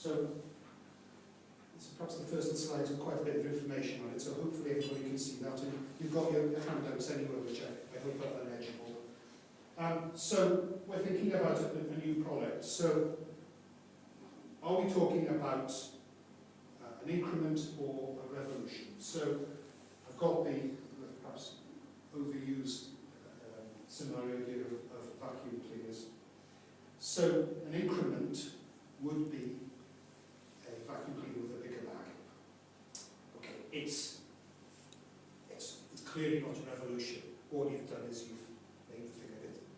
So this is perhaps the first slide with quite a bit of information on it, so hopefully everybody can see that. And you've got your handouts anyway, which I hope are legible. So we're thinking about a new product. So are we talking about an increment or a revolution? So I've got the perhaps overused scenario here of vacuum cleaners. So an increment would be a vacuum cleaner with a bigger bag. Okay, it's clearly not a revolution. All you've done is you've made the thing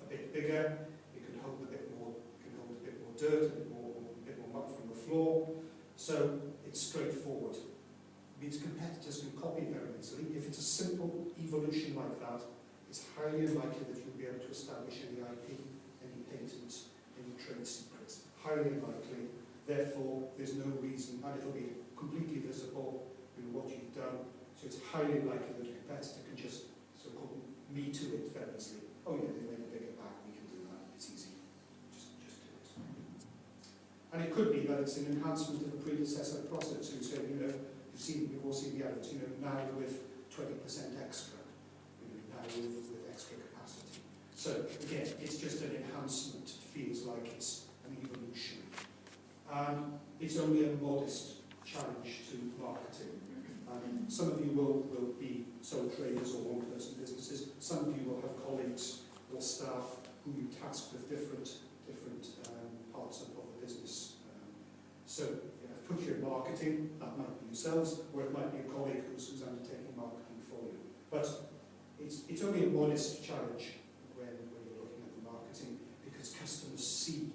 a bit bigger. It can hold a bit more. It can hold a bit more dirt, a bit more muck from the floor. So it's straightforward. It means competitors can copy very easily. If it's a simple evolution like that, it's highly unlikely that you'll be able to establish any IP, any patents, any trade secrets. Highly unlikely. Therefore, there's no reason, and it'll be completely visible in what you've done. So it's highly likely that a competitor can just so-called me to it very easily. Oh yeah, they made a bigger bag, we can do that. It's easy. Just do it. And it could be that it's an enhancement of a predecessor process. So you say, you've all seen the ads, now with 20% extra, now with extra capacity. So again, it's just an enhancement. It feels like it's an evolution. And it's only a modest challenge to marketing. Some of you will be sole traders or one-person businesses. Some of you will have colleagues or staff who you task with different parts of the business. So put your marketing, that might be yourselves, or it might be a colleague who's undertaking marketing for you. But it's only a modest challenge when you're looking at the marketing, because customers see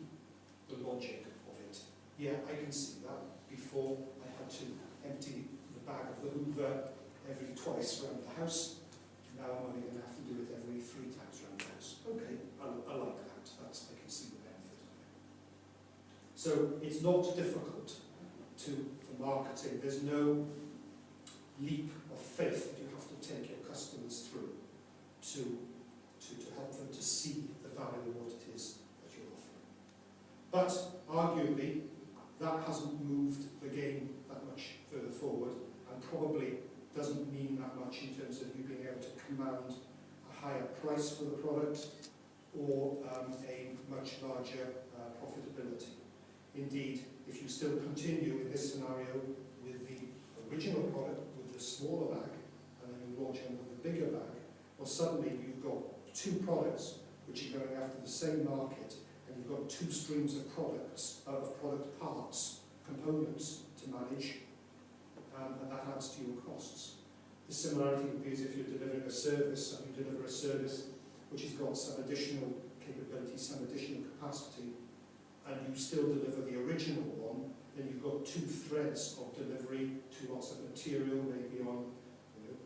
the logic of it. Yeah, I can see that. Before, I had to empty the bag of the Hoover twice around the house. Now I'm only going to have to do it every 3 times around the house. Okay, I like that. I can see the benefit of it. So it's not difficult for marketing. There's no leap of faith that you have to take your customers through to help them to see the value of what it is that you're offering. But arguably, that hasn't moved the game that much further forward, and probably doesn't mean that much in terms of you being able to command a higher price for the product or a much larger profitability. Indeed, if you still continue in this scenario with the original product, with the smaller bag, and then you launch one with the bigger bag, well, suddenly you've got 2 products which are going after the same market, and you've got 2 streams of products, of product parts, components to manage, and that adds to your costs. The similarity would be as if you're delivering a service, and you deliver a service which has got some additional capability, some additional capacity, and you still deliver the original one, then you've got 2 threads of delivery, 2 lots of material, maybe on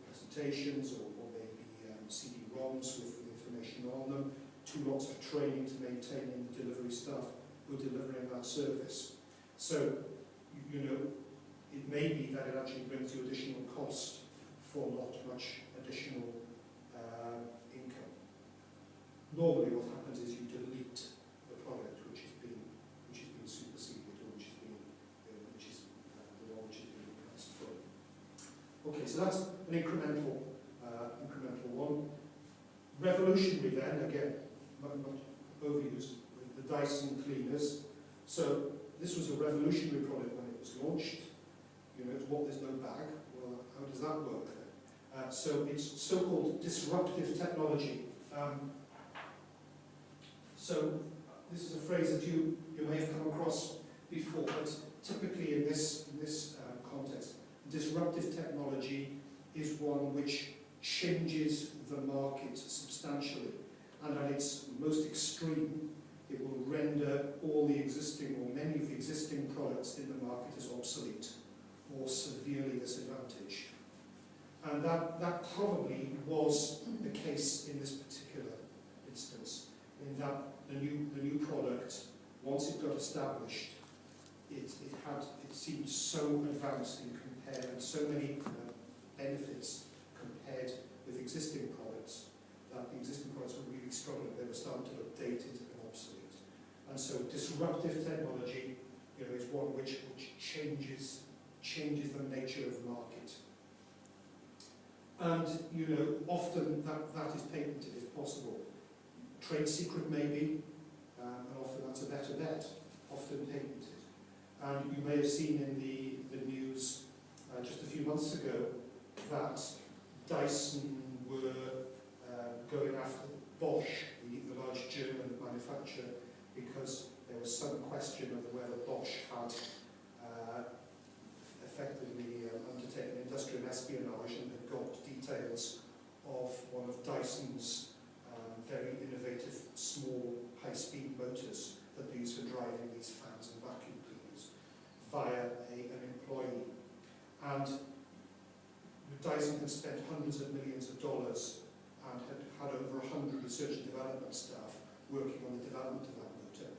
presentations or maybe CD-ROMs with information on them, 2 lots of training to maintaining the delivery staff who are delivering that service. So, it may be that it actually brings you additional cost for not much additional income. Normally what happens is you delete the product which has been superseded, or which is the one which has been replaced for. Okay, so that's an incremental one. Revolutionary then, again, not overused, the Dyson cleaners. So this was a revolutionary product when it was launched. There's no bag. Well, how does that work then? So it's so-called disruptive technology. So this is a phrase that you may have come across before, but typically in this context, disruptive technology is one which changes the market substantially, and at its most extreme, it will render all the existing or many of the existing products in the market as obsolete or severely disadvantaged. And that probably was the case in this particular instance, in that the new product, once it got established, it seemed so advanced in compared, and so many benefits compared with existing products, that the existing products were really struggling. They were starting to look dated and obsolete. And so disruptive technology is one which will changes the nature of the market. And, you know, often that is patented if possible. Trade secret maybe, and often that's a better bet, often patented. And you may have seen in the news just a few months ago that Dyson were going after Bosch, the large German manufacturer, because there was some question of whether Bosch had effectively undertaken industrial espionage and had got details of one of Dyson's very innovative small high-speed motors that they use for driving these fans and vacuum cleaners via an employee. And Dyson had spent hundreds of millions of dollars and had over 100 research and development staff working on the development of that motor.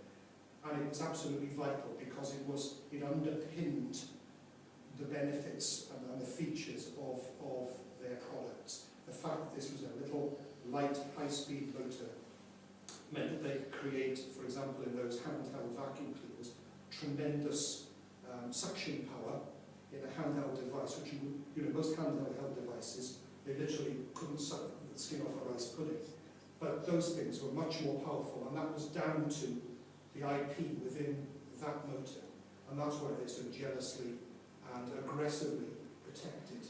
And it was absolutely vital because it underpinned the benefits and the features of their products. The fact that this was a little light, high-speed motor meant that they could create, for example, in those handheld vacuum cleaners, tremendous suction power in a handheld device, which you know, most handheld devices, they literally couldn't suck the skin off a rice pudding. But those things were much more powerful, and that was down to the IP within that motor. And that's why they so jealously and aggressively protected